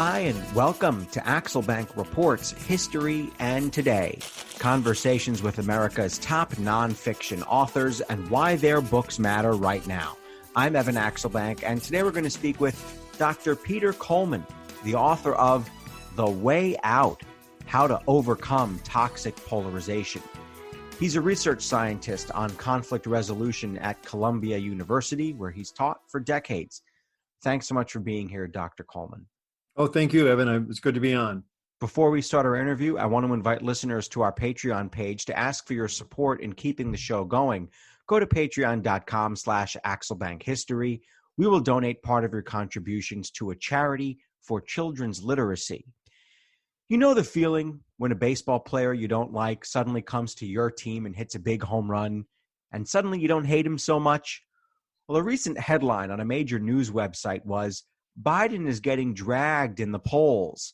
Hi, and welcome to Axelbank Reports History and Today. Conversations with America's top nonfiction authors and why their books matter right now. I'm Evan Axelbank, and today we're going to speak with Dr. Peter Coleman, the author of The Way Out, How to Overcome Toxic Polarization. He's a research scientist on conflict resolution at Columbia University, where he's taught for decades. Thanks so much for being here, Dr. Coleman. Oh, thank you, Evan. It's good to be on. Before we start our interview, I want to invite listeners to our Patreon page to ask for your support in keeping the show going. Go to patreon.com/AxelbankHistory. We will donate part of your contributions to a charity for children's literacy. You know the feeling when a baseball player you don't like suddenly comes to your team and hits a big home run, and suddenly you don't hate him so much? Well, a recent headline on a major news website was, Biden is getting dragged in the polls,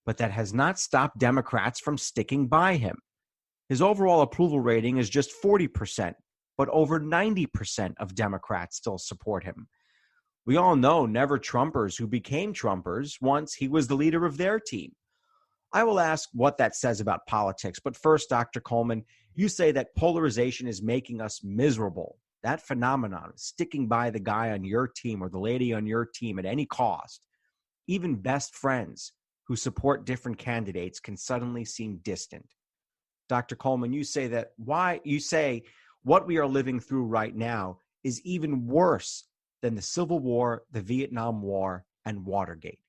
but that has not stopped Democrats from sticking by him. His overall approval rating is just 40%, but over 90% of Democrats still support him. We all know never-Trumpers who became Trumpers once he was the leader of their team. I will ask what that says about politics, but first, Dr. Coleman, you say that polarization is making us miserable. That phenomenon, sticking by the guy on your team or the lady on your team at any cost, even best friends who support different candidates can suddenly seem distant. Dr. Coleman, you say what we are living through right now is even worse than the Civil War, the Vietnam War, and Watergate.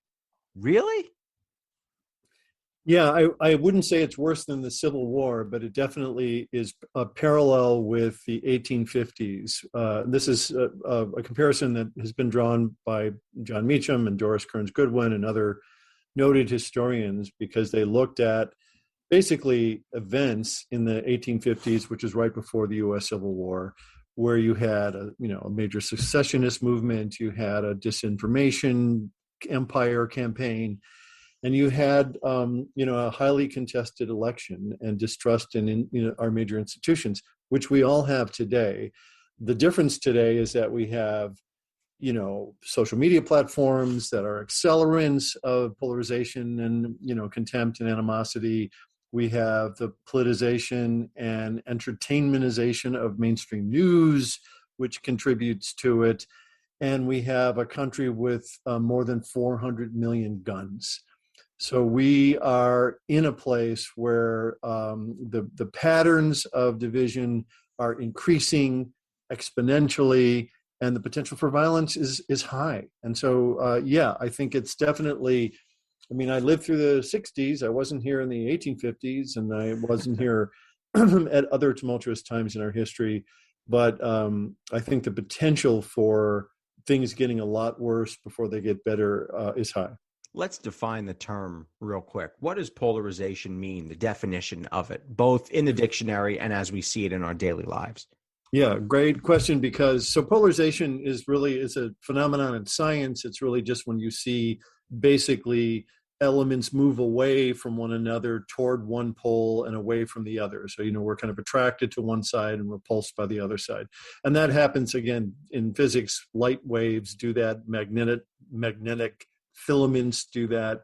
Really? Yeah, I wouldn't say it's worse than the Civil War, but it definitely is a parallel with the 1850s. This is a comparison that has been drawn by John Meacham and Doris Kearns Goodwin and other noted historians, because they looked at basically events in the 1850s, which is right before the U.S. Civil War, where you had a major secessionist movement, you had a disinformation empire campaign, and you had, a highly contested election and distrust in our major institutions, which we all have today. The difference today is that we have, social media platforms that are accelerants of polarization and, contempt and animosity. We have the politicization and entertainmentization of mainstream news, which contributes to it. And we have a country with more than 400 million guns. So we are in a place where the patterns of division are increasing exponentially, and the potential for violence is high. And so, I think it's definitely, I lived through the 60s. I wasn't here in the 1850s, and I wasn't here at other tumultuous times in our history. But I think the potential for things getting a lot worse before they get better is high. Let's define the term real quick. What does polarization mean, the definition of it, both in the dictionary and as we see it in our daily lives? Yeah, great question, because polarization is a phenomenon in science. It's really just when you see basically elements move away from one another toward one pole and away from the other. So, we're kind of attracted to one side and repulsed by the other side. And that happens, again, in physics. Light waves do that. Magnetic filaments do that.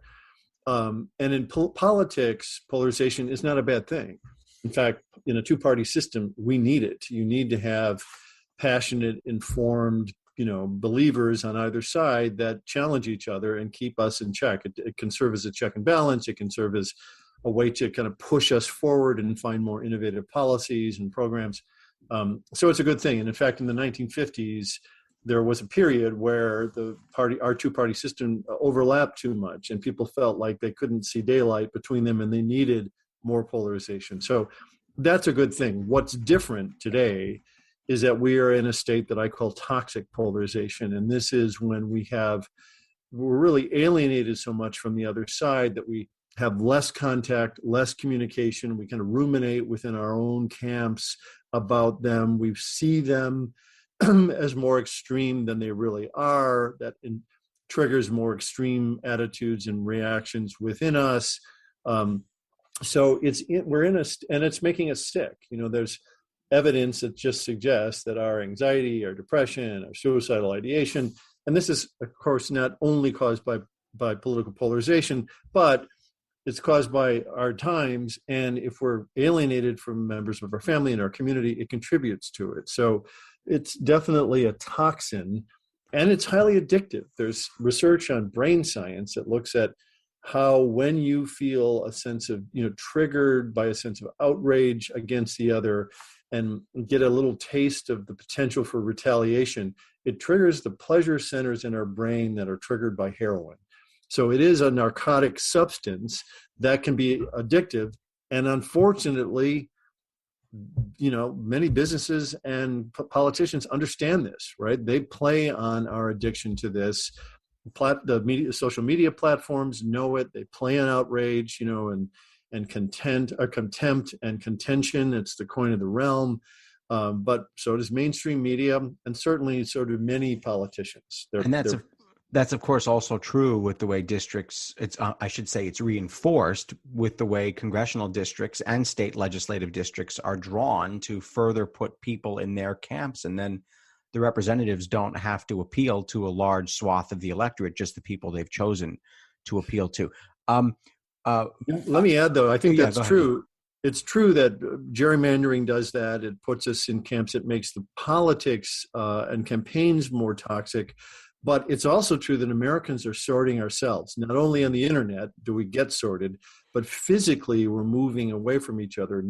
And in politics, polarization is not a bad thing. In fact, in a two-party system, we need it. You need to have passionate, informed, believers on either side that challenge each other and keep us in check. It can serve as a check and balance. It can serve as a way to kind of push us forward and find more innovative policies and programs. So it's a good thing. And in fact, in the 1950s, there was a period where our two-party system overlapped too much, and people felt like they couldn't see daylight between them, and they needed more polarization. So that's a good thing. What's different today is that we are in a state that I call toxic polarization, and this is when we're really alienated so much from the other side that we have less contact, less communication. We kind of ruminate within our own camps about them. We see them as more extreme than they really are. That triggers more extreme attitudes and reactions within us. So it's making us sick. There's evidence that just suggests that our anxiety, our depression, our suicidal ideation, and this is, of course, not only caused by by political polarization, but it's caused by our times. And if we're alienated from members of our family and our community, it contributes to it. So it's definitely a toxin, and it's highly addictive. There's research on brain science that looks at how when you feel a sense of, triggered by a sense of outrage against the other and get a little taste of the potential for retaliation, it triggers the pleasure centers in our brain that are triggered by heroin. So it is a narcotic substance that can be addictive. And unfortunately, many businesses and politicians understand this, right? They play on our addiction to this. The social media platforms know it. They play on outrage, and contempt and contention. It's the coin of the realm. But so does mainstream media, and certainly so do many politicians. That's of course also true with the way districts. I should say it's reinforced with the way congressional districts and state legislative districts are drawn to further put people in their camps, and then the representatives don't have to appeal to a large swath of the electorate, just the people they've chosen to appeal to. Let me add, though, I think that's true. It's true that gerrymandering does that. It puts us in camps. It makes the politics and campaigns more toxic. But it's also true that Americans are sorting ourselves. Not only on the internet do we get sorted, but physically we're moving away from each other.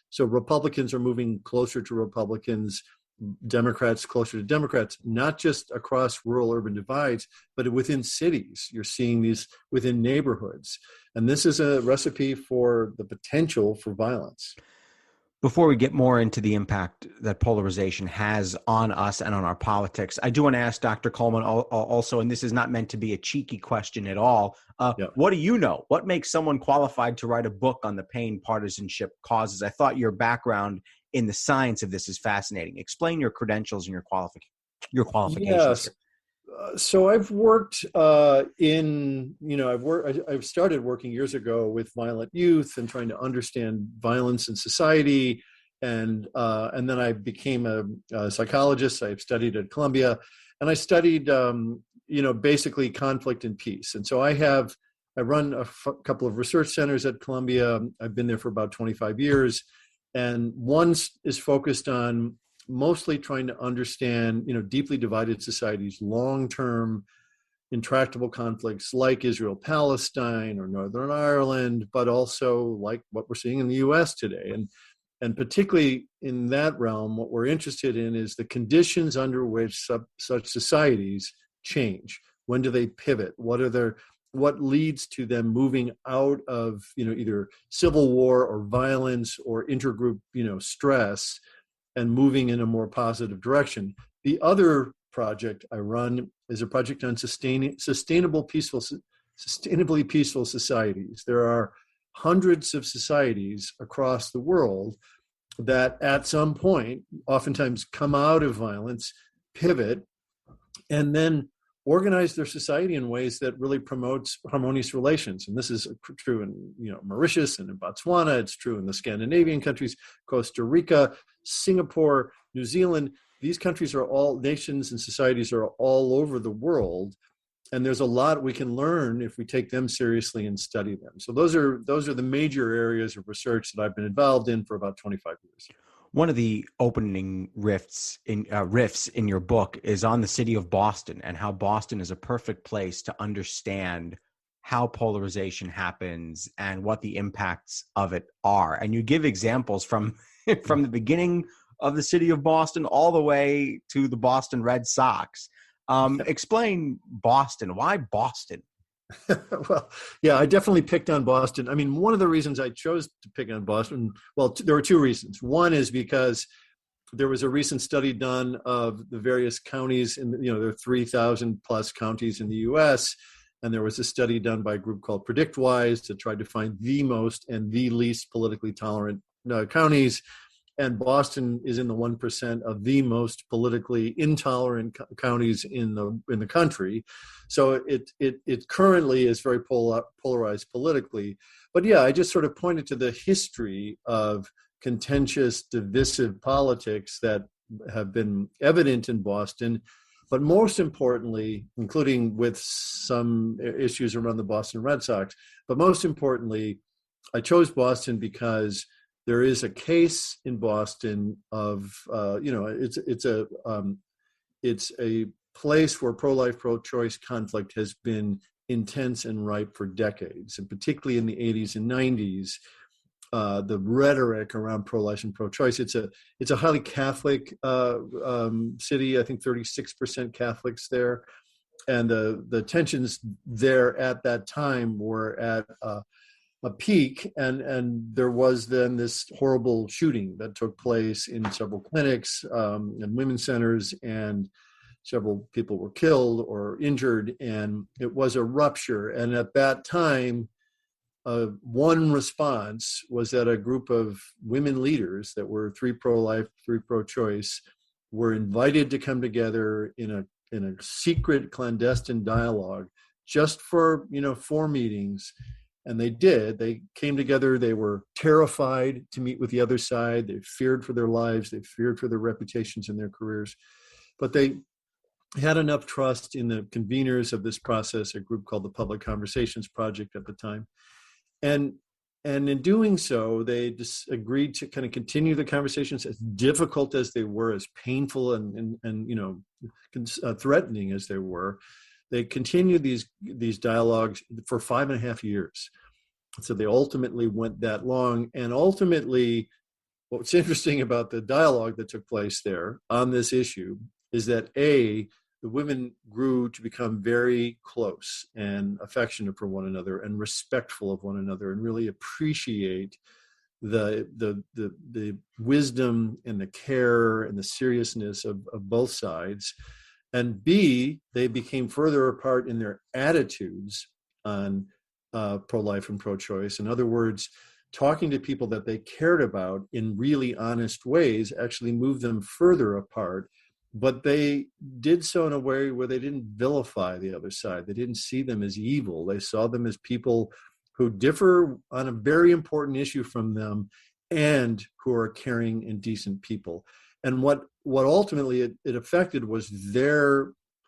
So Republicans are moving closer to Republicans, Democrats closer to Democrats, not just across rural urban divides, but within cities. You're seeing these within neighborhoods. And this is a recipe for the potential for violence. Before we get more into the impact that polarization has on us and on our politics, I do want to ask Dr. Coleman also, and this is not meant to be a cheeky question at all. What do you know? What makes someone qualified to write a book on the pain partisanship causes? I thought your background in the science of this is fascinating. Explain your credentials and your qualifications. Yes. So I've worked I've started working years ago with violent youth and trying to understand violence in society. And then I became a psychologist. I studied at Columbia, and I studied, basically conflict and peace. And so I run a couple of research centers at Columbia. I've been there for about 25 years. And one is focused on mostly trying to understand, deeply divided societies, long-term intractable conflicts like Israel-Palestine or Northern Ireland, but also like what we're seeing in the U.S. today. And particularly in that realm, what we're interested in is the conditions under which such societies change. When do they pivot? What leads to them moving out of, either civil war or violence or intergroup, stress, and moving in a more positive direction. The other project I run is a project on sustainably peaceful societies. There are hundreds of societies across the world that at some point oftentimes come out of violence, pivot, and then organize their society in ways that really promotes harmonious relations. And this is true in Mauritius and in Botswana. It's true in the Scandinavian countries, Costa Rica, Singapore, New Zealand. These countries are all nations and societies are all over the world. And there's a lot we can learn if we take them seriously and study them. So those are the major areas of research that I've been involved in for about 25 years. One of the opening riffs in your book is on the city of Boston and how Boston is a perfect place to understand how polarization happens and what the impacts of it are. And you give examples from the beginning of the city of Boston all the way to the Boston Red Sox. Explain Boston. Why Boston? Well, yeah, I definitely picked on Boston. I mean, one of the reasons I chose to pick on Boston, there were two reasons. One is because there was a recent study done of the various counties there are 3,000 plus counties in the U.S., and there was a study done by a group called PredictWise that tried to find the most and the least politically tolerant counties. And Boston is in the 1% of the most politically intolerant counties in the country. So it currently is very polarized politically. But yeah, I just sort of pointed to the history of contentious, divisive politics that have been evident in Boston. But most importantly, including with some issues around the Boston Red Sox, but most importantly, I chose Boston because there is a case in Boston of, it's a place where pro-life, pro-choice conflict has been intense and ripe for decades, and particularly in the 80s and 90s. The rhetoric around pro-life and pro-choice. It's a highly Catholic city. I think 36% Catholics there, and the tensions there at that time were at a peak, and there was then this horrible shooting that took place in several clinics and women's centers, and several people were killed or injured, and it was a rupture. And at that time, one response was that a group of women leaders that were 3 pro-life, 3 pro-choice were invited to come together in a secret clandestine dialogue just for 4 meetings. And they did. They came together. They were terrified to meet with the other side. They feared for their lives. They feared for their reputations and their careers. But they had enough trust in the conveners of this process, a group called the Public Conversations Project at the time. And in doing so, they just agreed to kind of continue the conversations, as difficult as they were, as painful and threatening as they were. They continued these dialogues for 5.5 years. So they ultimately went that long. And ultimately, what's interesting about the dialogue that took place there on this issue is that the women grew to become very close and affectionate for one another and respectful of one another, and really appreciate the wisdom and the care and the seriousness of both sides. And B, they became further apart in their attitudes on pro-life and pro-choice. In other words, talking to people that they cared about in really honest ways actually moved them further apart. But they did so in a way where they didn't vilify the other side. They didn't see them as evil. They saw them as people who differ on a very important issue from them, and who are caring and decent people. And what ultimately it affected was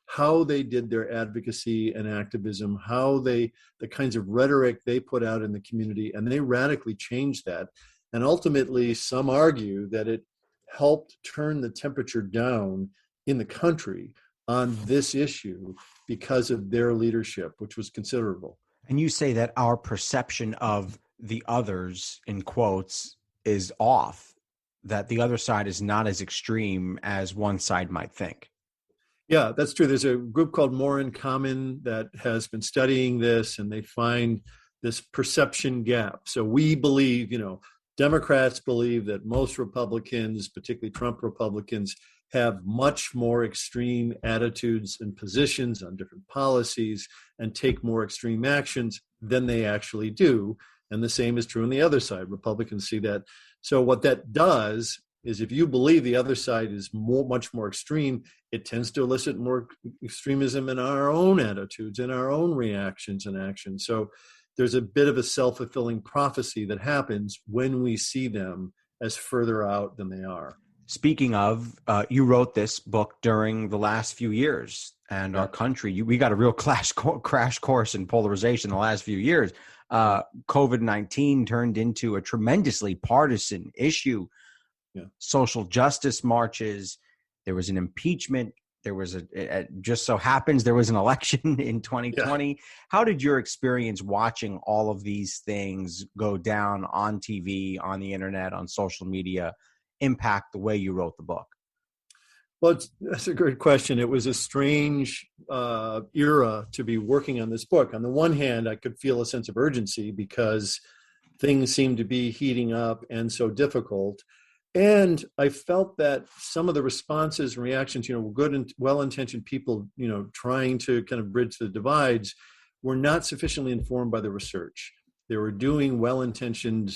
how they did their advocacy and activism, the kinds of rhetoric they put out in the community, and they radically changed that. And ultimately, some argue that it helped turn the temperature down in the country on this issue because of their leadership, which was considerable. And you say that our perception of the others, in quotes, is off, that the other side is not as extreme as one side might think. Yeah, that's true. There's a group called More in Common that has been studying this, and they find this perception gap. So we believe, Democrats believe that most Republicans, particularly Trump Republicans, have much more extreme attitudes and positions on different policies and take more extreme actions than they actually do. And the same is true on the other side. Republicans see that. So what that does is, if you believe the other side is much more extreme, it tends to elicit more extremism in our own attitudes, in our own reactions and actions. So there's a bit of a self-fulfilling prophecy that happens when we see them as further out than they are. Speaking of, you wrote this book during the last few years, and our country, we got a real crash course in polarization the last few years. COVID-19 turned into a tremendously partisan issue. Yeah. Social justice marches. There was an impeachment. There was it just so happens there was an election in 2020. Yeah. How did your experience watching all of these things go down on TV, on the internet, on social media impact the way you wrote the book? Well, that's a great question. It was a strange era to be working on this book. On the one hand, I could feel a sense of urgency because things seemed to be heating up and so difficult. And I felt that some of the responses and reactions, were good and well-intentioned people, trying to kind of bridge the divides, were not sufficiently informed by the research. They were doing well-intentioned,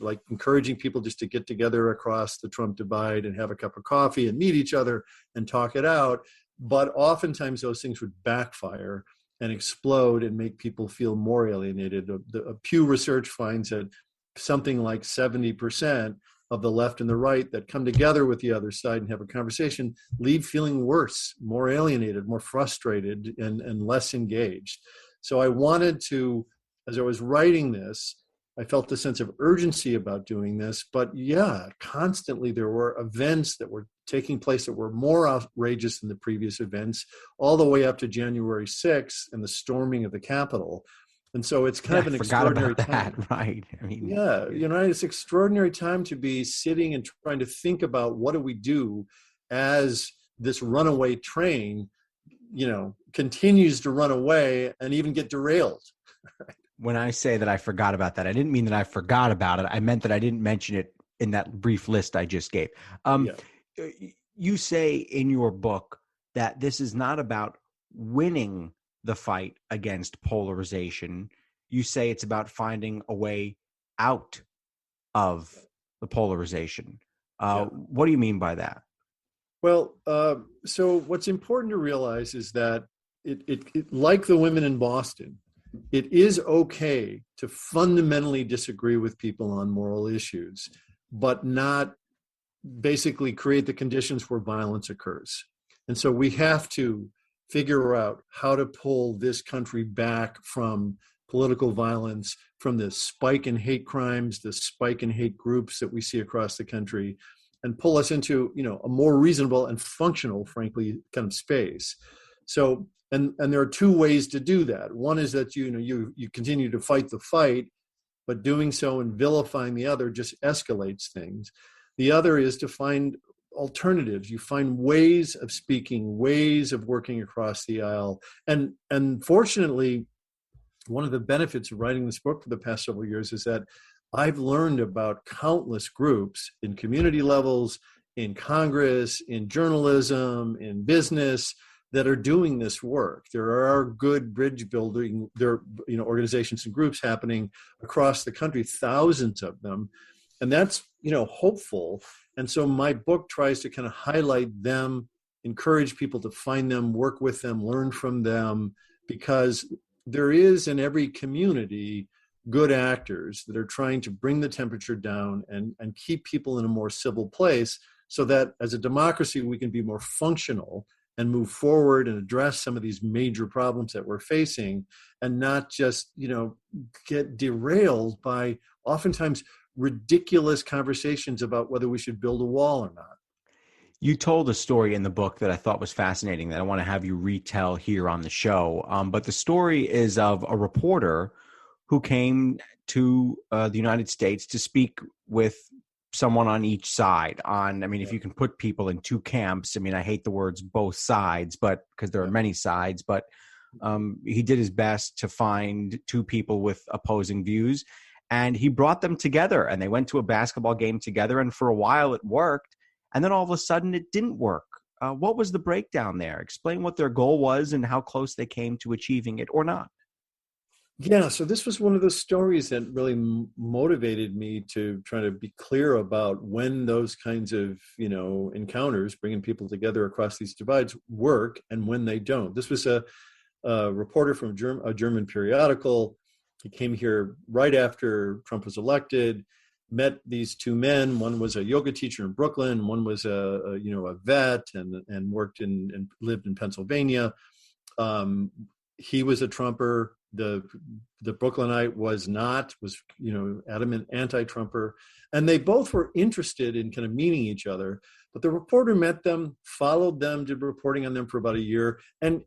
like encouraging people just to get together across the Trump divide and have a cup of coffee and meet each other and talk it out. But oftentimes those things would backfire and explode and make people feel more alienated. The Pew research finds that something like 70% of the left and the right that come together with the other side and have a conversation leave feeling worse, more alienated, more frustrated, and less engaged. So I wanted to, as I was writing this, I felt a sense of urgency about doing this, but yeah, constantly there were events that were taking place that were more outrageous than the previous events, all the way up to January 6th and the storming of the Capitol. And so it's kind of an extraordinary time. Right. I mean, yeah, it's extraordinary time to be sitting and trying to think about what do we do as this runaway train, continues to run away and even get derailed. When I say that I forgot about that, I didn't mean that I forgot about it. I meant that I didn't mention it in that brief list I just gave. You say in your book that this is not about winning the fight against polarization. You say it's about finding a way out of the polarization. What do you mean by that? Well, so what's important to realize is that it like the women in Boston, it is okay to fundamentally disagree with people on moral issues, but not basically create the conditions where violence occurs. And so we have to figure out how to pull this country back from political violence, from the spike in hate crimes, the spike in hate groups that we see across the country, and pull us into, a more reasonable and functional, frankly, kind of space. So, and there are two ways to do that. One is that you continue to fight the fight, but doing so and vilifying the other just escalates things. The other is to find alternatives. You find ways of speaking, ways of working across the aisle. And fortunately, one of the benefits of writing this book for the past several years is that I've learned about countless groups in community levels, in Congress, in journalism, in business, that are doing this work. There are good bridge building, organizations and groups happening across the country, thousands of them. And that's, hopeful. And so my book tries to kind of highlight them, encourage people to find them, work with them, learn from them, because there is in every community good actors that are trying to bring the temperature down and keep people in a more civil place, so that as a democracy, we can be more functional and move forward and address some of these major problems that we're facing, and not just, get derailed by oftentimes ridiculous conversations about whether we should build a wall or not. You told a story in the book that I thought was fascinating that I want to have you retell here on the show. But the story is of a reporter who came to the United States to speak with someone on each side. If you can put people in two camps, I hate the words both sides, but because there are many sides, but he did his best to find two people with opposing views, and he brought them together, and they went to a basketball game together, and for a while it worked, and then all of a sudden it didn't work. What was the breakdown there? Explain what their goal was and how close they came to achieving it or not. Yeah, so this was one of those stories that really motivated me to try to be clear about when those kinds of, encounters, bringing people together across these divides, work and when they don't. This was a reporter from a German periodical. He came here right after Trump was elected, met these two men. One was a yoga teacher in Brooklyn. One was a vet and worked and lived in Pennsylvania. He was a Trumper. The Brooklynite was adamant anti-Trumper, and they both were interested in kind of meeting each other. But the reporter met them, followed them, did reporting on them for about a year, and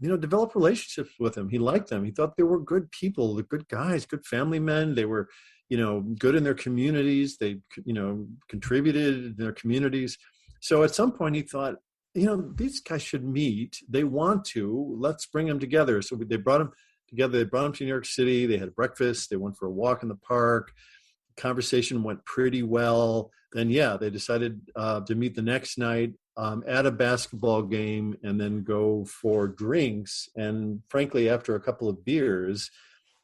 developed relationships with them. He liked them. He thought they were good people, the good guys, good family men. They were, good in their communities. They, contributed in their communities. So at some point he thought, these guys should meet. They want to. Let's bring them together. So they brought them together. They brought them to New York City. They had breakfast. They went for a walk in the park. Conversation went pretty well. Then, they decided to meet the next night at a basketball game and then go for drinks. And frankly, after a couple of beers,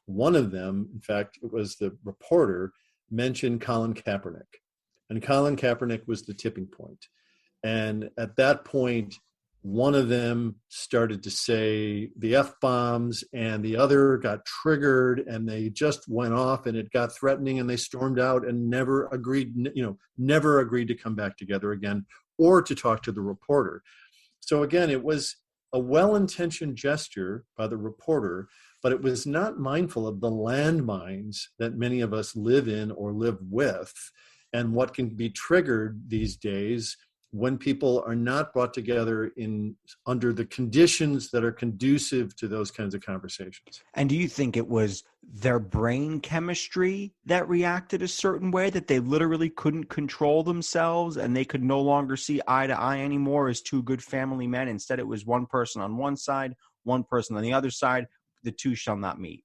one of them, in fact, it was the reporter, mentioned Colin Kaepernick. And Colin Kaepernick was the tipping point. And at that point, one of them started to say the F-bombs and the other got triggered and they just went off and it got threatening and they stormed out and never agreed to come back together again or to talk to the reporter. So again, it was a well-intentioned gesture by the reporter, but it was not mindful of the landmines that many of us live in or live with and what can be triggered these days when people are not brought together under the conditions that are conducive to those kinds of conversations. And do you think it was their brain chemistry that reacted a certain way, that they literally couldn't control themselves and they could no longer see eye to eye anymore as two good family men? Instead, it was one person on one side, one person on the other side. The two shall not meet.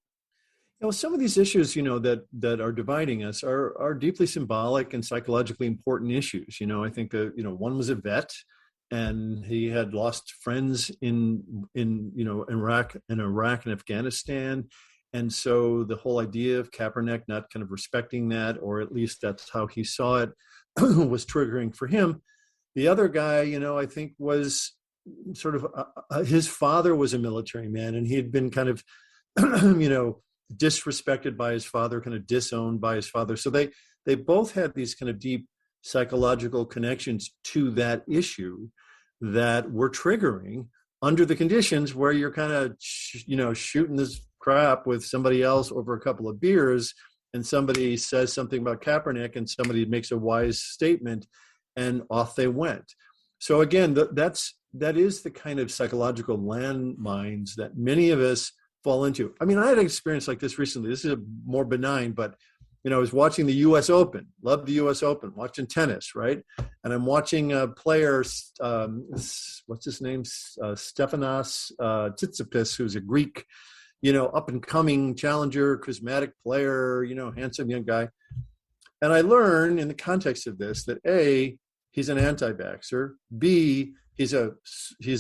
Some of these issues, that are dividing us are deeply symbolic and psychologically important issues. I think one was a vet, and he had lost friends in Iraq and Afghanistan, and so the whole idea of Kaepernick not kind of respecting that, or at least that's how he saw it, was triggering for him. The other guy, I think was sort of his father was a military man, and he had been kind of, disrespected by his father, kind of disowned by his father. So they both had these kind of deep psychological connections to that issue that were triggering under the conditions where you're kind of, shooting this crap with somebody else over a couple of beers, and somebody says something about Kaepernick and somebody makes a wise statement and off they went. So again, that is the kind of psychological landmines that many of us fall into. I mean, I had an experience like this recently. This is more benign, but I was watching the U.S. Open. Love the U.S. Open. Watching tennis, right? And I'm watching a player. What's his name? Stefanos Tsitsipas, who's a Greek, up and coming challenger, charismatic player, handsome young guy. And I learn in the context of this that A, he's an anti-vaxxer. B, he's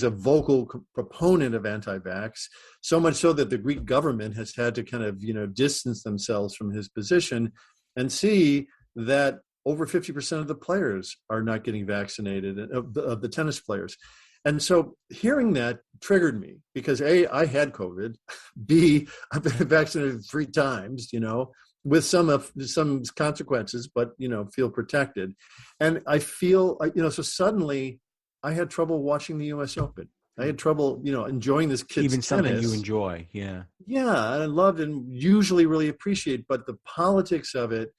a vocal proponent of anti-vax, so much so that the Greek government has had to kind of, distance themselves from his position, and see that over 50% of the players are not getting vaccinated, of the tennis players. And so hearing that triggered me because A, I had COVID, B, I've been vaccinated 3 times, with some consequences, but, feel protected. And I feel, so suddenly I had trouble watching the U.S. Open. I had trouble, enjoying this kid's even something tennis. You enjoy, yeah. Yeah, I loved and usually really appreciate, but the politics of it,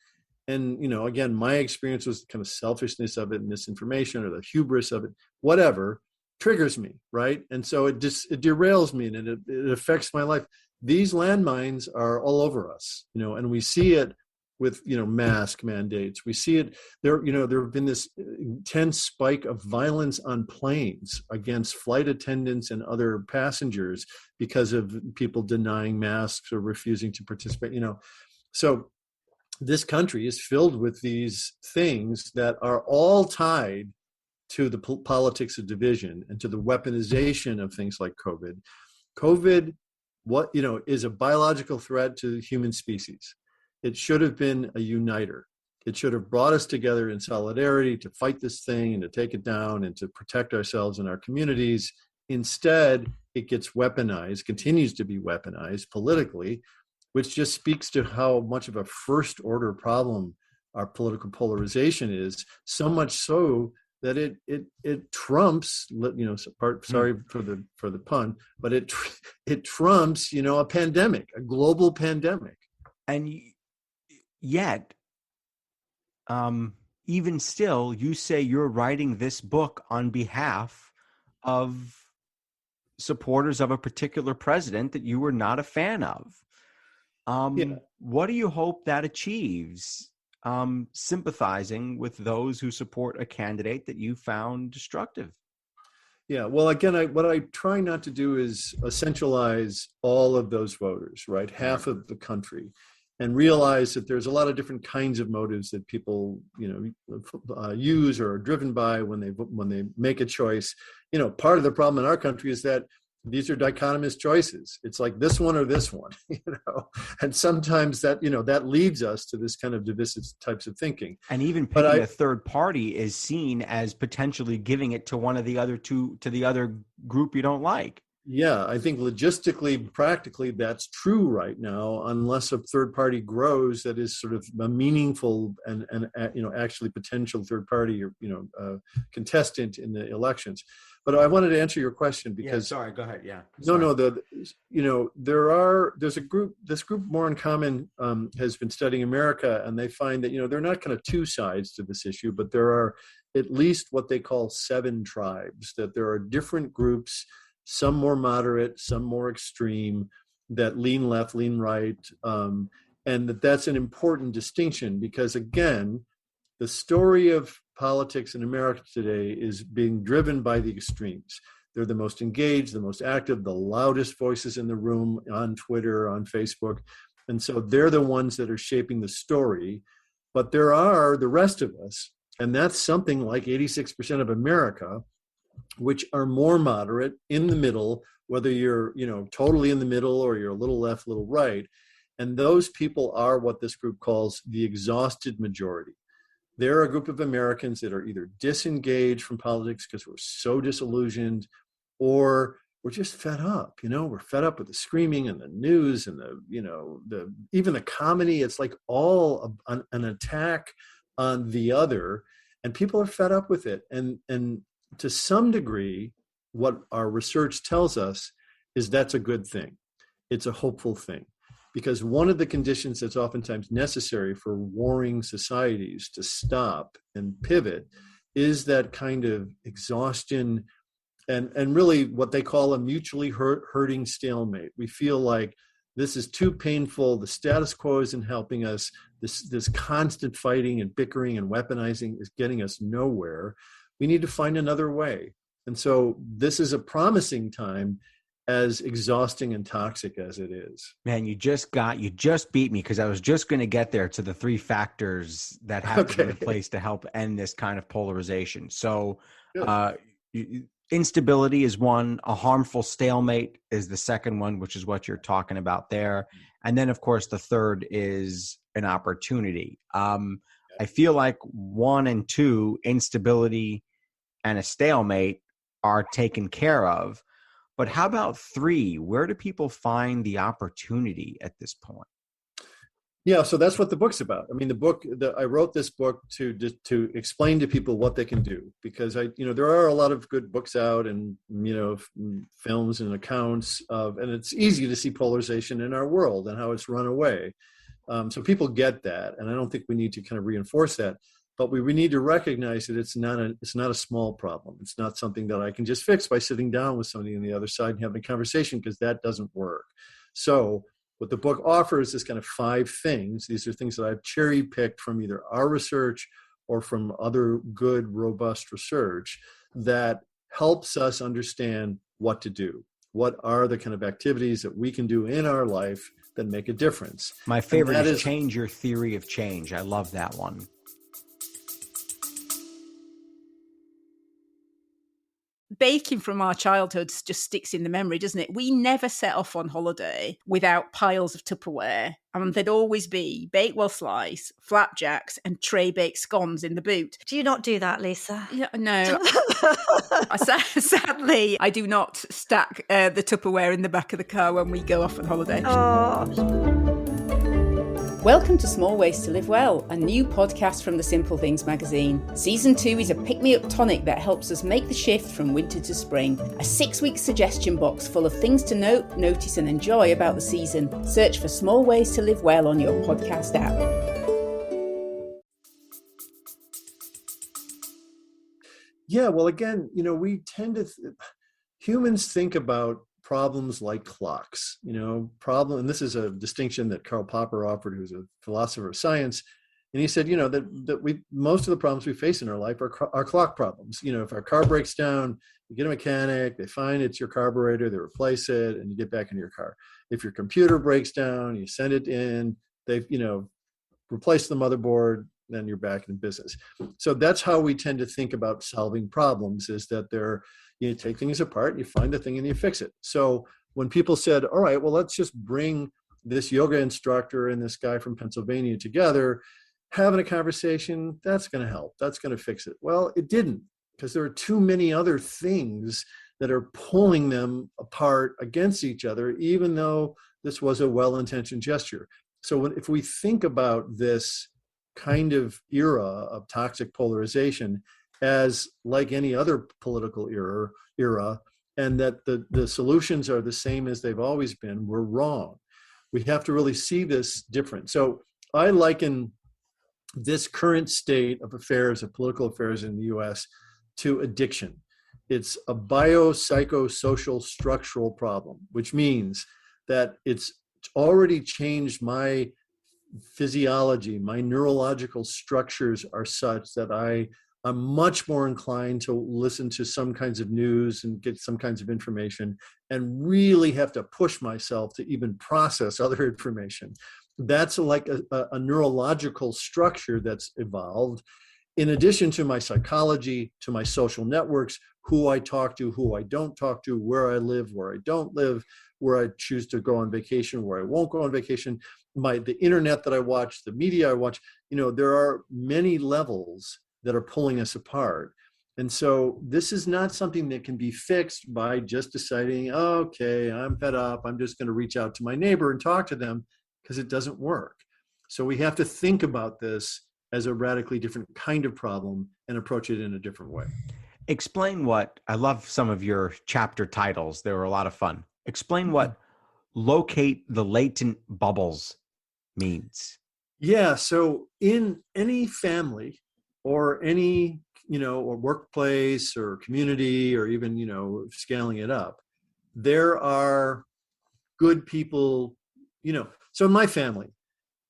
and again, my experience was kind of selfishness of it, misinformation, or the hubris of it, whatever, triggers me, right? And so it derails me, and it affects my life. These landmines are all over us, and we see it with mask mandates. We see it there. There have been this intense spike of violence on planes against flight attendants and other passengers because of people denying masks or refusing to participate. So this country is filled with these things that are all tied to the politics of division and to the weaponization of things like COVID. COVID, is a biological threat to the human species. It should have been a uniter. It should have brought us together in solidarity to fight this thing and to take it down and to protect ourselves and our communities. Instead, it gets weaponized, continues to be weaponized politically, which just speaks to how much of a first order problem our political polarization is, so much so that it trumps, sorry for the pun, but it trumps, a pandemic, a global pandemic. And yet, even still, you say you're writing this book on behalf of supporters of a particular president that you were not a fan of. What do you hope that achieves? Sympathizing with those who support a candidate that you found destructive. Yeah, well, again, what I try not to do is essentialize all of those voters, right? Half of the country, and realize that there's a lot of different kinds of motives that people, use or are driven by when they make a choice. Part of the problem in our country is that these are dichotomous choices. It's like this one or this one, and sometimes that, that leads us to this kind of divisive types of thinking. And even picking a third party is seen as potentially giving it to one of the other two, to the other group you don't like. Yeah, I think logistically, practically, that's true right now, unless a third party grows that is sort of a meaningful and actually potential third party or contestant in the elections. But I wanted to answer your question because sorry, go ahead. Yeah, sorry. There's a group. This group More in Common has been studying America, and they find that there are not kind of two sides to this issue, but there are at least what they call 7 tribes. That there are different groups, some more moderate, some more extreme, that lean left, lean right, and that's an important distinction because, again, the story of politics in America today is being driven by the extremes. They're the most engaged, the most active, the loudest voices in the room on Twitter, on Facebook, and so they're the ones that are shaping the story. But there are the rest of us, and that's something like 86% of America, which are more moderate, in the middle, whether you're, totally in the middle or you're a little left, little right. And those people are what this group calls the exhausted majority. They're a group of Americans that are either disengaged from politics because we're so disillusioned, or we're just fed up. We're fed up with the screaming and the news and even the comedy. It's like all an attack on the other, and people are fed up with it. And to some degree, what our research tells us is that's a good thing. It's a hopeful thing, because one of the conditions that's oftentimes necessary for warring societies to stop and pivot is that kind of exhaustion and really what they call a mutually hurting stalemate. We feel like this is too painful. The status quo isn't helping us. This constant fighting and bickering and weaponizing is getting us nowhere. We need to find another way. And so this is a promising time, as exhausting and toxic as it is. Man, you just beat me, because I was just going to get there to the 3 factors that have to be in place to help end this kind of polarization. So instability is one, a harmful stalemate is the second one, which is what you're talking about there. And then, of course, the third is an opportunity. I feel like 1 and 2, instability and a stalemate, are taken care of. But how about 3? Where do people find the opportunity at this point? Yeah, so that's what the book's about. I mean, I wrote this book to explain to people what they can do, because there are a lot of good books out and films and accounts of, and it's easy to see polarization in our world and how it's run away. So people get that, and I don't think we need to kind of reinforce that. But we need to recognize that it's not a small problem. It's not something that I can just fix by sitting down with somebody on the other side and having a conversation, because that doesn't work. So what the book offers is kind of 5 things. These are things that I've cherry picked from either our research or from other good, robust research that helps us understand what to do. What are the kind of activities that we can do in our life that make a difference? My favorite is change your theory of change. I love that one. Baking from our childhoods just sticks in the memory, doesn't it? We never set off on holiday without piles of Tupperware. And there'd always be Bakewell slice, flapjacks, and tray baked scones in the boot. Do you not do that, Lisa? Yeah, no. Sadly, I do not stack the Tupperware in the back of the car when we go off on holiday. Oh. Welcome to Small Ways to Live Well, a new podcast from the Simple Things magazine. Season 2 is a pick-me-up tonic that helps us make the shift from winter to spring. A 6-week suggestion box full of things to note, notice and enjoy about the season. Search for Small Ways to Live Well on your podcast app. Yeah, well, again, we tend to, humans think about problems like clocks, and this is a distinction that Karl Popper offered, who's a philosopher of science. And he said, that most of the problems we face in our life are clock problems. If our car breaks down, you get a mechanic, they find it's your carburetor, they replace it, and you get back in your car. If your computer breaks down, you send it in, they've, replace the motherboard, then you're back in business. So that's how we tend to think about solving problems, is that they're, You take things apart, you find the thing and you fix it. So when people said, all right, well, let's just bring this yoga instructor and this guy from Pennsylvania together, having a conversation, that's going to help. That's going to fix it. Well, it didn't, because there are too many other things that are pulling them apart against each other, even though this was a well-intentioned gesture. So if we think about this kind of era of toxic polarization as like any other political era, and that the solutions are the same as they've always been, we're wrong. We have to really see this different. So I liken this current state of affairs, of political affairs in the US, to addiction. It's a biopsychosocial structural problem, which means that it's already changed my physiology. My neurological structures are such that I'm much more inclined to listen to some kinds of news and get some kinds of information, and really have to push myself to even process other information. That's like a neurological structure that's evolved, in addition to my psychology, to my social networks, who I talk to, who I don't talk to, where I live, where I don't live, where I choose to go on vacation, where I won't go on vacation, the internet that I watch, the media I watch. There are many levels that are pulling us apart. And so this is not something that can be fixed by just deciding, okay, I'm fed up, I'm just going to reach out to my neighbor and talk to them, because it doesn't work. So we have to think about this as a radically different kind of problem and approach it in a different way. Explain I love some of your chapter titles. They were a lot of fun. Explain what locate the latent bubbles means. Yeah. So in any family or any, or workplace or community, or even, scaling it up, there are good people, So in my family,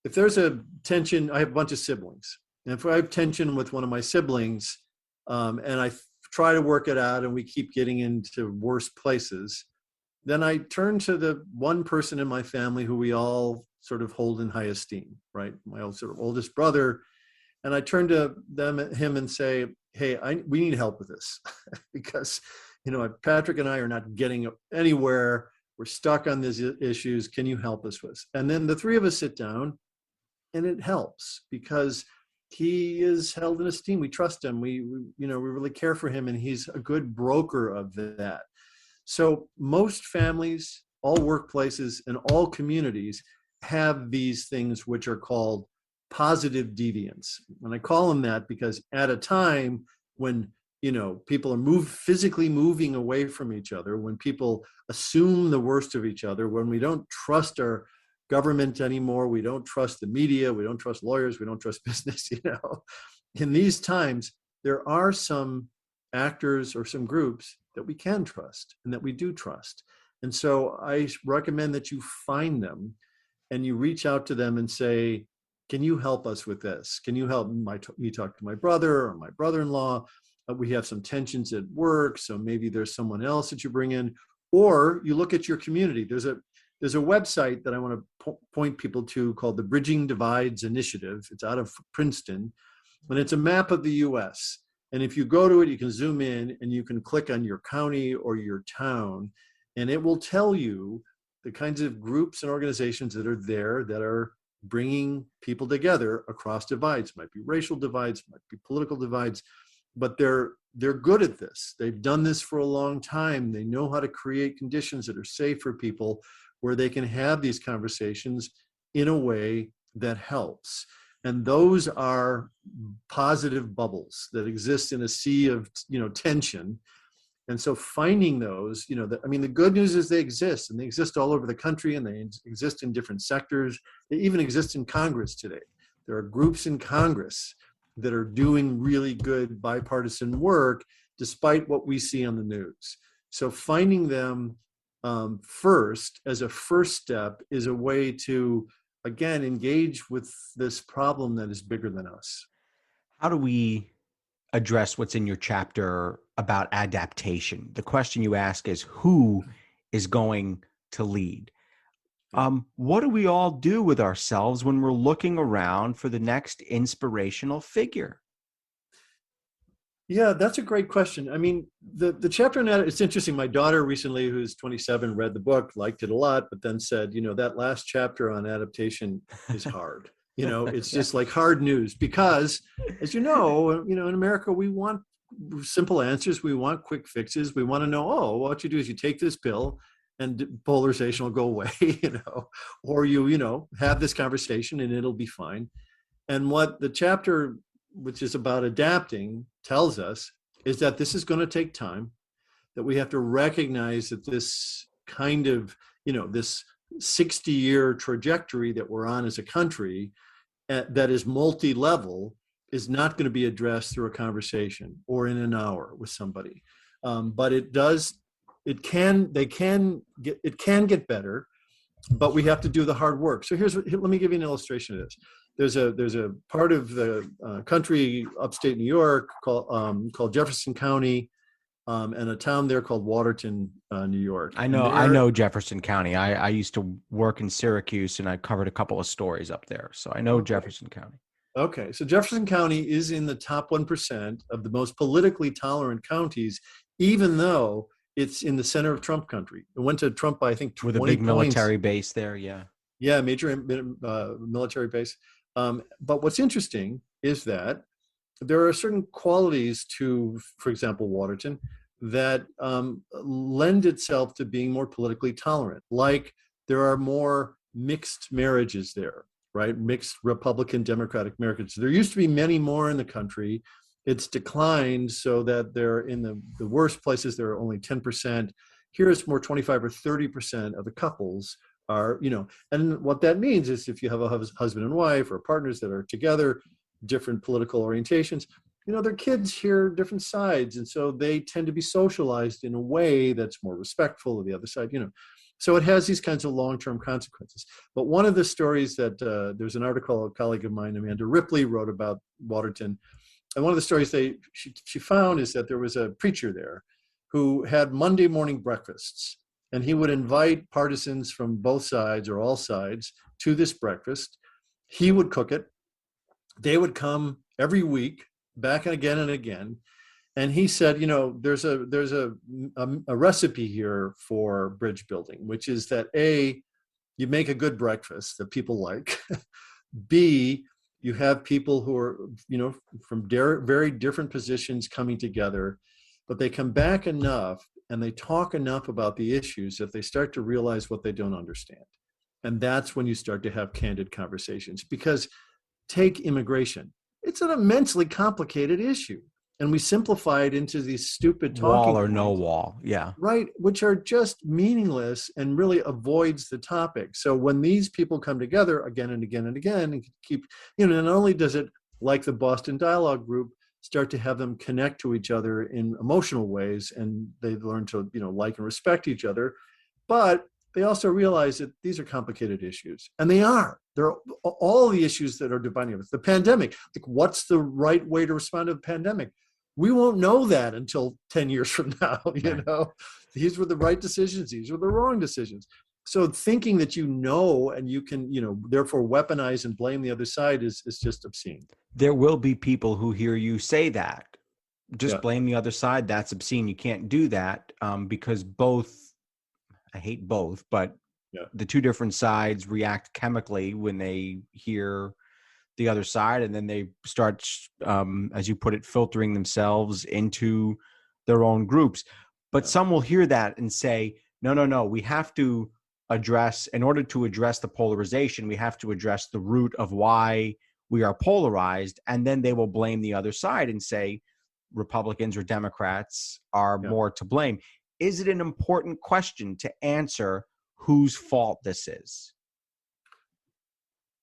if there's a tension, I have a bunch of siblings. And if I have tension with one of my siblings, and I try to work it out and we keep getting into worse places, then I turn to the one person in my family who we all sort of hold in high esteem, right? My oldest brother. And I turn to him and say, hey, we need help with this because, Patrick and I are not getting anywhere. We're stuck on these issues. Can you help us with? And then the three of us sit down, and it helps because he is held in esteem. We trust him. We really care for him, and he's a good broker of that. So most families, all workplaces, and all communities have these things which are called positive deviants. And I call them that because at a time when people are physically moving away from each other, when people assume the worst of each other, when we don't trust our government anymore, we don't trust the media, we don't trust lawyers, we don't trust business, in these times, there are some actors or some groups that we can trust and that we do trust. And so I recommend that you find them and you reach out to them and say, can you help us with this? Can you help me talk to my brother or my brother-in-law? We have some tensions at work, so maybe there's someone else that you bring in. Or you look at your community. There's a website that I want to point people to called the Bridging Divides Initiative. It's out of Princeton, and it's a map of the U.S. And if you go to it, you can zoom in and you can click on your county or your town, and it will tell you the kinds of groups and organizations that are there that are bringing people together across divides. It might be racial divides, it might be political divides, but they're good at this. They've done this for a long time. They know how to create conditions that are safe for people where they can have these conversations in a way that helps. And those are positive bubbles that exist in a sea of, tension. And so finding those, the good news is they exist, and they exist all over the country, and they exist in different sectors. They even exist in Congress today. There are groups in Congress that are doing really good bipartisan work, despite what we see on the news. So finding them first, as a first step, is a way to, again, engage with this problem that is bigger than us. How do we address what's in your chapter about adaptation? The question you ask is, who is going to lead? What do we all do with ourselves when we're looking around for the next inspirational figure? Yeah, that's a great question. I mean, the chapter on that, it's interesting. My daughter recently, who's 27, read the book, liked it a lot, but then said, that last chapter on adaptation is hard. It's Yeah. just like hard news because, as in America, we want simple answers. We want quick fixes. We want to know, oh, what you do is you take this pill and polarization will go away, or have this conversation and it'll be fine. And what the chapter, which is about adapting, tells us is that this is going to take time, that we have to recognize that this kind of, this 60-year trajectory that we're on as a country that is multi-level is not going to be addressed through a conversation or in an hour with somebody. But it can get better, but we have to do the hard work. So let me give you an illustration of this. There's a part of the country upstate New York called Jefferson County, and a town there called Waterton, New York. I know Jefferson County. I used to work in Syracuse, and I covered a couple of stories up there, so I know Jefferson County. Okay, so Jefferson County is in the top 1% of the most politically tolerant counties, even though it's in the center of Trump country. It went to Trump by, I think, 20 with a big points. Military base there. Yeah, major military base. But what's interesting is that there are certain qualities to, for example, Waterton, that lend itself to being more politically tolerant. Like there are more mixed marriages there, right? Mixed Republican, Democratic marriages. There used to be many more in the country. It's declined so that they're in the worst places, there are only 10%. Here it's more 25 or 30% of the couples are, and what that means is if you have a husband and wife or partners that are together, different political orientations, their kids hear different sides. And so they tend to be socialized in a way that's more respectful of the other side, So it has these kinds of long-term consequences. But one of the stories that there's an article a colleague of mine, Amanda Ripley, wrote about Waterton. And one of the stories she found is that there was a preacher there who had Monday morning breakfasts. And he would invite partisans from both sides or all sides to this breakfast. He would cook it. They would come every week, back and again. And he said, there's a recipe here for bridge building, which is that A, you make a good breakfast that people like. B, you have people who are, from very different positions coming together, but they come back enough and they talk enough about the issues that they start to realize what they don't understand. And that's when you start to have candid conversations. Because take immigration. It's an immensely complicated issue. And we simplify it into these stupid talking wall or points, no wall. Yeah. Right, which are just meaningless and really avoids the topic. So when these people come together again and again and again and keep, not only does it, like the Boston Dialogue Group, start to have them connect to each other in emotional ways, and they learn to, like and respect each other, but they also realize that these are complicated issues, and they're all the issues that are defining us. The pandemic, like what's the right way to respond to the pandemic? We won't know that until 10 years from now, These were the right decisions, these were the wrong decisions. So thinking that and you can, therefore weaponize and blame the other side is just obscene. There will be people who hear you say that. Just blame the other side. That's obscene. You can't do that because I hate both, but the two different sides react chemically when they hear the other side, and then they start, as you put it, filtering themselves into their own groups. But some will hear that and say, no, we have to in order to address the polarization, we have to address the root of why we are polarized. And then they will blame the other side and say Republicans or Democrats are more to blame. Is it an important question to answer whose fault this is?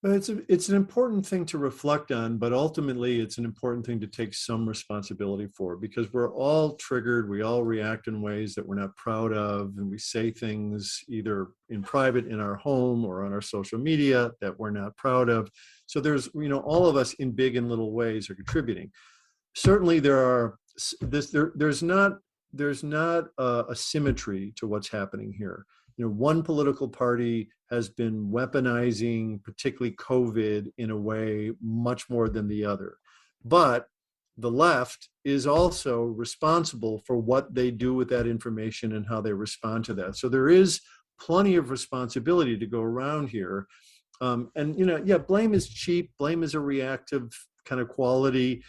It's an important thing to reflect on, but ultimately it's an important thing to take some responsibility for, because we're all triggered. We all react in ways that we're not proud of, and we say things either in private in our home or on our social media that we're not proud of. So there's, all of us in big and little ways are contributing. Certainly there's not a symmetry to what's happening here. One political party has been weaponizing particularly COVID in a way much more than the other. But the left is also responsible for what they do with that information and how they respond to that. So there is plenty of responsibility to go around here. And, blame is cheap. Blame is a reactive kind of quality.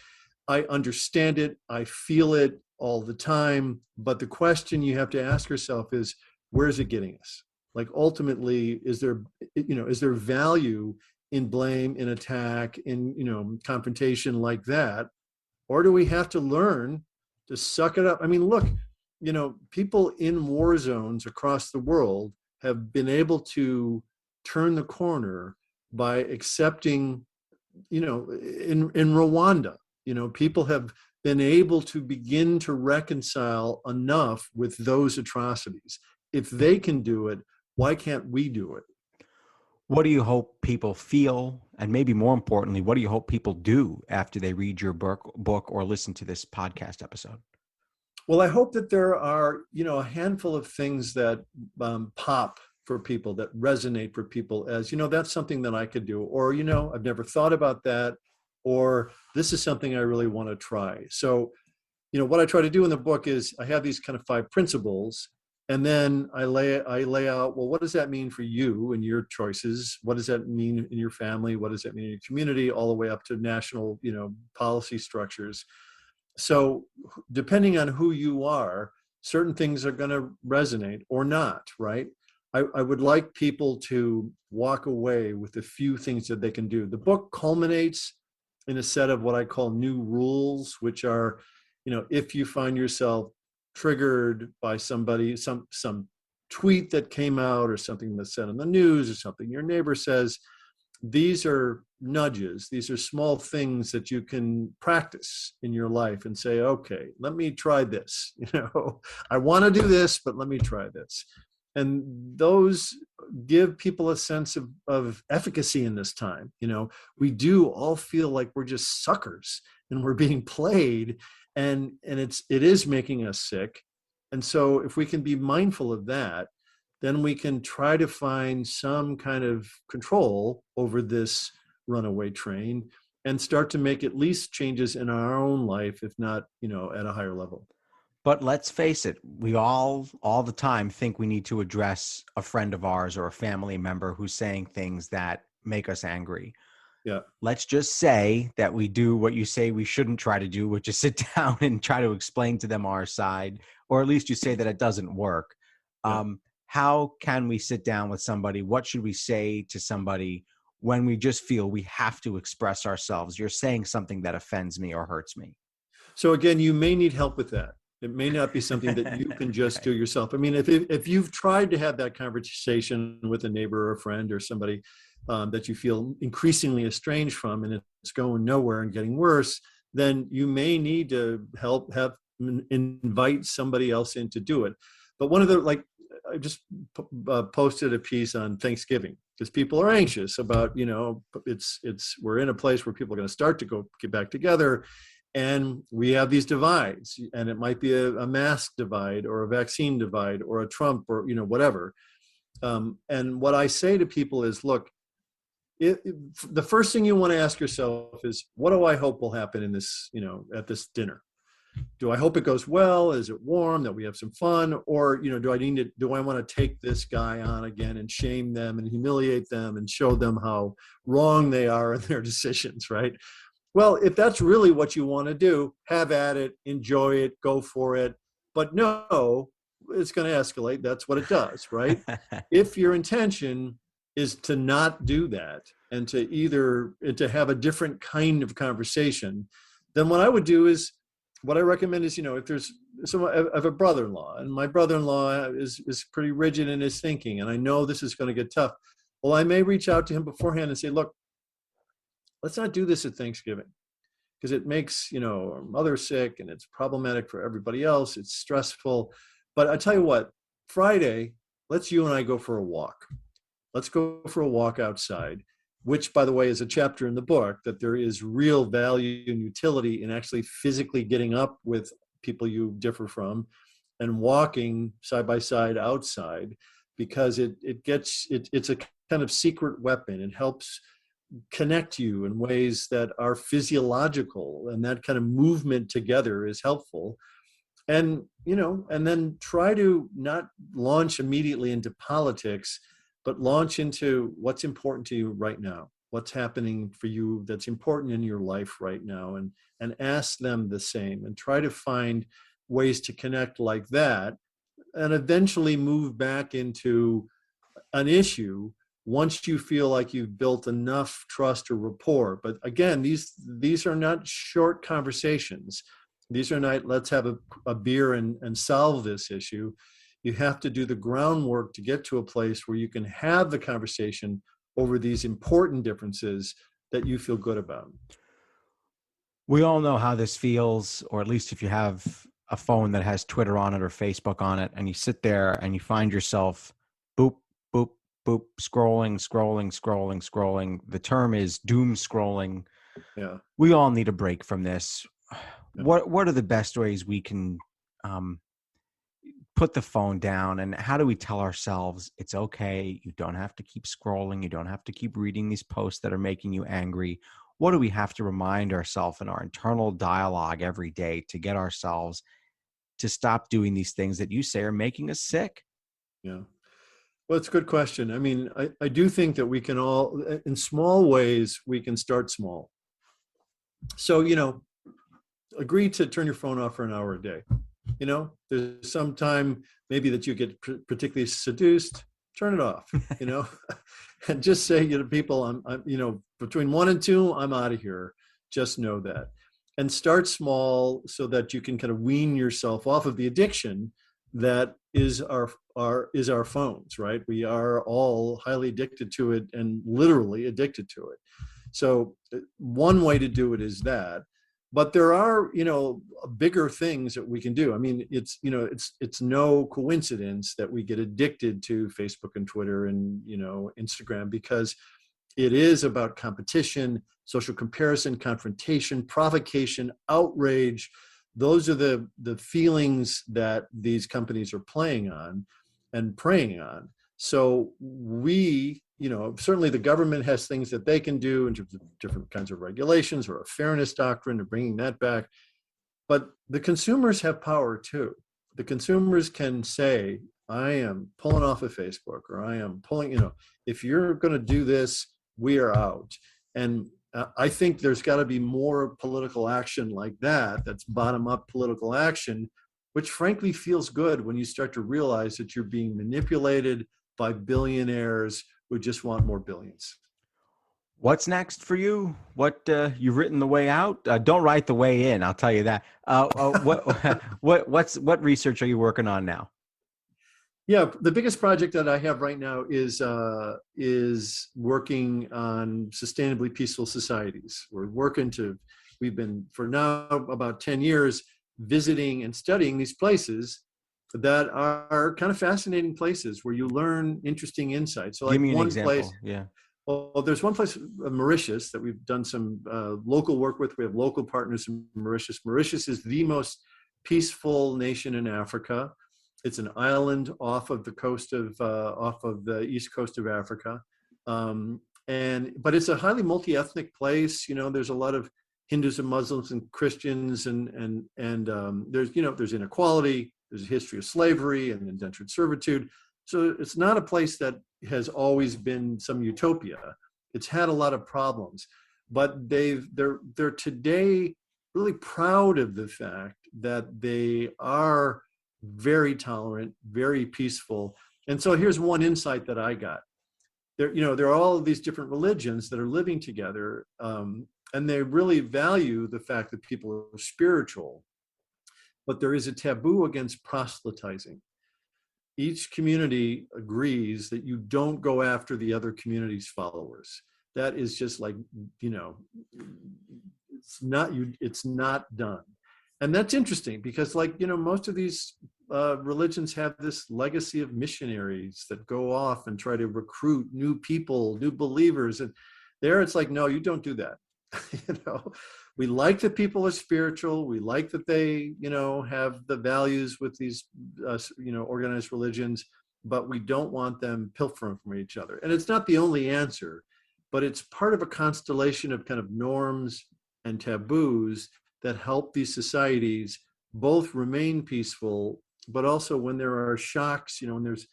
I understand it. I feel it all the time. But the question you have to ask yourself is, where is it getting us? Like, ultimately, is there value in blame, in attack, in, confrontation like that? Or do we have to learn to suck it up? I mean, look, people in war zones across the world have been able to turn the corner by accepting, in Rwanda, people have been able to begin to reconcile enough with those atrocities. If they can do it, why can't we do it? What do you hope people feel? And maybe more importantly, what do you hope people do after they read your book or listen to this podcast episode? Well, I hope that there are, a handful of things that pop for people, that resonate for people as, that's something that I could do, or, I've never thought about that, or this is something I really want to try. So, what I try to do in the book is I have these kind of 5 principles, and then I lay out, well, what does that mean for you and your choices? What does that mean in your family? What does that mean in your community, all the way up to national, policy structures? So depending on who you are, certain things are going to resonate or not, right? I would like people to walk away with a few things that they can do. The book culminates in a set of what I call new rules, which are, if you find yourself triggered by somebody, some tweet that came out, or something that's said on the news, or something your neighbor says, these are nudges. These are small things that you can practice in your life and say, okay, let me try this. I want to do this, but let me try this. And those give people a sense of efficacy in this time. We do all feel like we're just suckers and we're being played, and it is making us sick. And so if we can be mindful of that, then we can try to find some kind of control over this runaway train and start to make at least changes in our own life, if not, at a higher level. But let's face it, we all the time think we need to address a friend of ours or a family member who's saying things that make us angry. Yeah. Let's just say that we do what you say we shouldn't try to do, which is sit down and try to explain to them our side, or at least you say that it doesn't work. Yeah. How can we sit down with somebody? What should we say to somebody when we just feel we have to express ourselves? You're saying something that offends me or hurts me. So again, you may need help with that. It may not be something that you can just do yourself. I mean, if you've tried to have that conversation with a neighbor or a friend or somebody that you feel increasingly estranged from, and it's going nowhere and getting worse, then you may need to invite somebody else in to do it. But one of the, I just posted a piece on Thanksgiving because people are anxious about, we're in a place where people are going to start to get back together. And we have these divides, and it might be a mask divide or a vaccine divide or a Trump or, whatever. And what I say to people is, look, the first thing you want to ask yourself is, what do I hope will happen in this, at this dinner? Do I hope it goes well? Is it warm, that we have some fun? Or, do I want to take this guy on again and shame them and humiliate them and show them how wrong they are in their decisions, right? Well, if that's really what you want to do, have at it, enjoy it, go for it. But no, it's going to escalate. That's what it does, right? If your intention is to not do that and to have a different kind of conversation, then what I recommend is, if there's I have a brother-in-law, and my brother-in-law is pretty rigid in his thinking, and I know this is going to get tough. Well, I may reach out to him beforehand and say, look, let's not do this at Thanksgiving because it makes, our mother sick and it's problematic for everybody else. It's stressful. But I tell you what, Friday, let's you and I go for a walk. Let's go for a walk outside, which, by the way, is a chapter in the book, that there is real value and utility in actually physically getting up with people you differ from and walking side by side outside, because it's a kind of secret weapon. It helps connect you in ways that are physiological, and that kind of movement together is helpful. And, and then try to not launch immediately into politics, but launch into what's important to you right now, what's happening for you that's important in your life right now, and ask them the same, and try to find ways to connect like that, and eventually move back into an issue once you feel like you've built enough trust or rapport. But again, these are not short conversations. These are not, let's have a beer and solve this issue. You have to do the groundwork to get to a place where you can have the conversation over these important differences that you feel good about. We all know how this feels, or at least if you have a phone that has Twitter on it or Facebook on it, and you sit there and you find yourself boop, boop, boop, scrolling. The term is doom scrolling. Yeah. We all need a break from this. Yeah. What are the best ways we can put the phone down, and how do we tell ourselves it's okay? You don't have to keep scrolling. You don't have to keep reading these posts that are making you angry. What do we have to remind ourselves in our internal dialogue every day to get ourselves to stop doing these things that you say are making us sick? Yeah. Well, it's a good question. I mean, I do think that we can all, in small ways, we can start small. So, agree to turn your phone off for an hour a day. There's some time maybe that you get particularly seduced, turn it off, and just say to people, I'm between 1 and 2, I'm out of here. Just know that. And start small so that you can kind of wean yourself off of the addiction that is our phones, right? We are all highly addicted to it, and literally addicted to it. So one way to do it is that. But there are, bigger things that we can do. I mean, it's no coincidence that we get addicted to Facebook and Twitter and, Instagram, because it is about competition, social comparison, confrontation, provocation, outrage. Those are the feelings that these companies are playing on and preying on. So we, certainly the government has things that they can do in terms of different kinds of regulations, or a fairness doctrine, or bringing that back. But the consumers have power too. The consumers can say, I am pulling off of Facebook, or I am pulling, if you're going to do this, we are out. And I think there's got to be more political action like that. That's bottom up political action, which frankly feels good when you start to realize that you're being manipulated by billionaires who just want more billions. What's next for you? What you've written the way out? Don't write the way in. I'll tell you that. What research are you working on now? Yeah, the biggest project that I have right now is working on sustainably peaceful societies. We've been for now about 10 years visiting and studying these places that are kind of fascinating places where you learn interesting insights. So, give like me an one example. place, Yeah. Well, there's one place, Mauritius, that we've done some local work with. We have local partners in Mauritius. Mauritius is the most peaceful nation in Africa. It's an island off of the east coast of Africa, but it's a highly multi-ethnic place. There's a lot of Hindus and Muslims and Christians, and there's inequality. There's a history of slavery and indentured servitude. So it's not a place that has always been some utopia. It's had a lot of problems, but they're today really proud of the fact that they are very tolerant, very peaceful. And so here's one insight that I got. There are all of these different religions that are living together, and they really value the fact that people are spiritual, but there is a taboo against proselytizing. Each community agrees that you don't go after the other community's followers. That is just like, it's not done. And that's interesting because, most of these religions have this legacy of missionaries that go off and try to recruit new people, new believers. And there it's like, no, you don't do that. We like that people are spiritual. We like that they, have the values with these, organized religions, but we don't want them pilfering from each other. And it's not the only answer. but it's part of a constellation of kind of norms and taboos that help these societies both remain peaceful, but also when there are shocks, when there's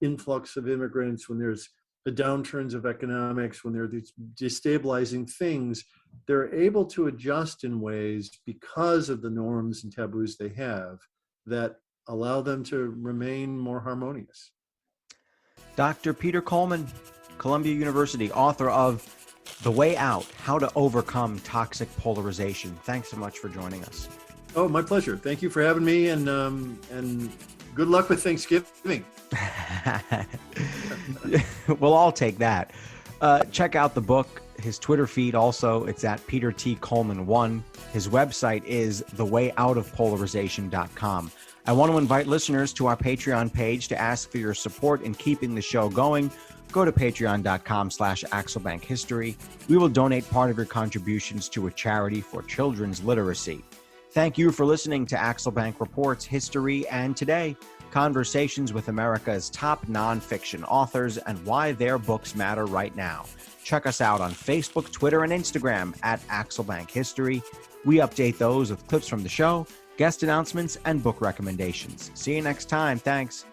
influx of immigrants, when there's the downturns of economics, when there are these destabilizing things, they're able to adjust in ways because of the norms and taboos they have that allow them to remain more harmonious. Dr. Peter Coleman, Columbia University, author of The Way Out, How to Overcome Toxic Polarization. Thanks so much for joining us. Oh, my pleasure. Thank you for having me, and good luck with Thanksgiving. We'll all take that. Check out the book, his Twitter feed also. It's at Peter T. Coleman 1. His website is thewayoutofpolarization.com. I want to invite listeners to our Patreon page to ask for your support in keeping the show going. Go to patreon.com/AxelBankHistory. We will donate part of your contributions to a charity for children's literacy. Thank you for listening to Axel Bank Reports History and Today, conversations with America's top nonfiction authors and why their books matter right now. Check us out on Facebook, Twitter, and Instagram at Axel Bank History. We update those with clips from the show, guest announcements, and book recommendations. See you next time. Thanks.